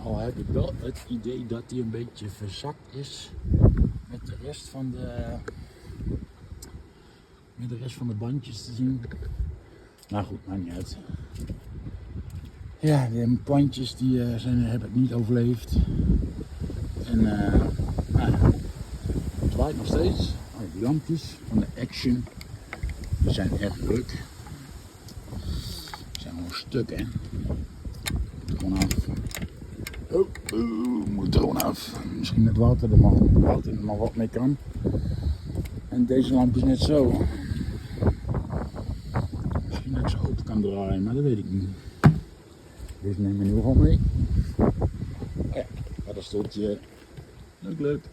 Al heb ik wel het idee dat hij een beetje verzakt is met de rest van de bandjes te zien. Nou goed, maakt niet uit. Ja, de plantjes die hebben het niet overleefd. En nou ja, het waait nog steeds. Oh, die lampjes van de Action, die zijn echt druk. Die zijn gewoon stuk, hè. Moet er gewoon af. Moet er gewoon af. Misschien dat Wouter er maar wat mee kan. En deze lamp is net zo. Misschien dat ik ze open kan draaien, maar dat weet ik niet. Deze nemen we nu gewoon mee. Oh ja, paddenstoeltje. Leuk.